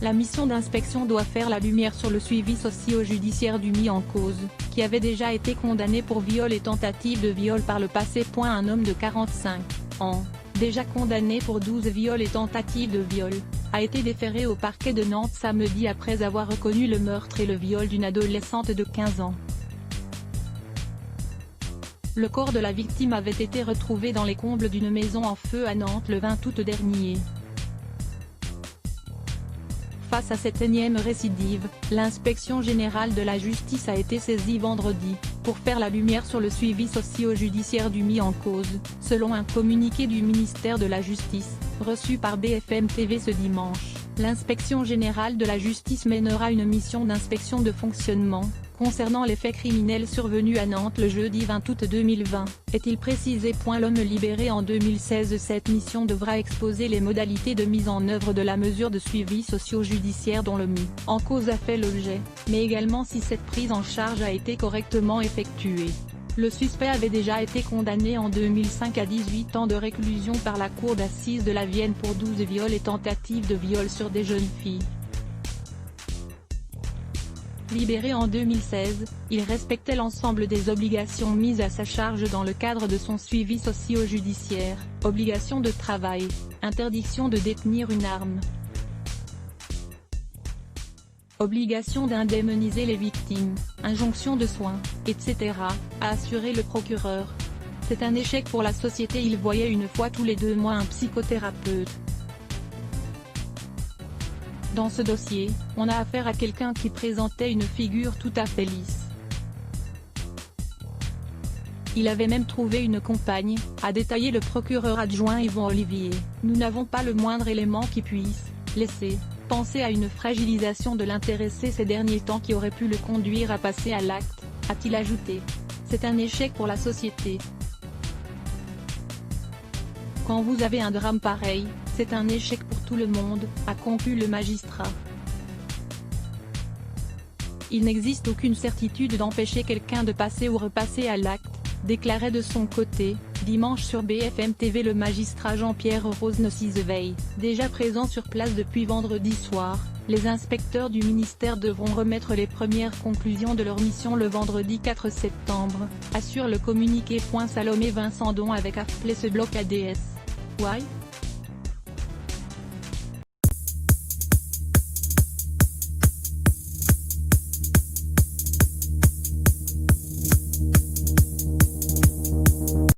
La mission d'inspection doit faire la lumière sur le suivi socio-judiciaire du mis en cause, qui avait déjà été condamné pour viol et tentative de viol par le passé. Un homme de 45 ans, déjà condamné pour 12 viols et tentatives de viol, a été déféré au parquet de Nantes samedi après avoir reconnu le meurtre et le viol d'une adolescente de 15 ans. Le corps de la victime avait été retrouvé dans les combles d'une maison en feu à Nantes le 20 août dernier. Face à cette énième récidive, l'inspection générale de la justice a été saisie vendredi, pour faire la lumière sur le suivi socio-judiciaire du mis en cause, selon un communiqué du ministère de la Justice, reçu par BFM TV ce dimanche. L'inspection générale de la justice mènera une mission d'inspection de fonctionnement, concernant les faits criminels survenus à Nantes le jeudi 20 août 2020, est-il précisé. L'homme libéré en 2016. Cette mission devra exposer les modalités de mise en œuvre de la mesure de suivi socio-judiciaire dont le mis en cause a fait l'objet, mais également si cette prise en charge a été correctement effectuée. Le suspect avait déjà été condamné en 2005 à 18 ans de réclusion par la cour d'assises de la Vienne pour 12 viols et tentatives de viol sur des jeunes filles. Libéré en 2016, il respectait l'ensemble des obligations mises à sa charge dans le cadre de son suivi socio-judiciaire, obligation de travail, interdiction de détenir une arme, obligation d'indemniser les victimes, injonction de soins, etc., a assuré le procureur. C'est un échec pour la société. Il voyait une fois tous les 2 mois un psychothérapeute. Dans ce dossier, on a affaire à quelqu'un qui présentait une figure tout à fait lisse. Il avait même trouvé une compagne, a détaillé le procureur adjoint Yvon Olivier. Nous n'avons pas le moindre élément qui puisse laisser penser à une fragilisation de l'intéressé ces derniers temps qui aurait pu le conduire à passer à l'acte, a-t-il ajouté. C'est un échec pour la société. Quand vous avez un drame pareil, c'est un échec pour tout le monde, a conclu le magistrat. Il n'existe aucune certitude d'empêcher quelqu'un de passer ou repasser à l'acte, déclarait de son côté, dimanche sur BFM TV le magistrat Jean-Pierre Rosnes-Cizeveille. Déjà présent sur place depuis vendredi soir, les inspecteurs du ministère devront remettre les premières conclusions de leur mission le vendredi 4 septembre, assure le communiqué. Salomé Vincendon avec appelé ce bloc ADS. Why?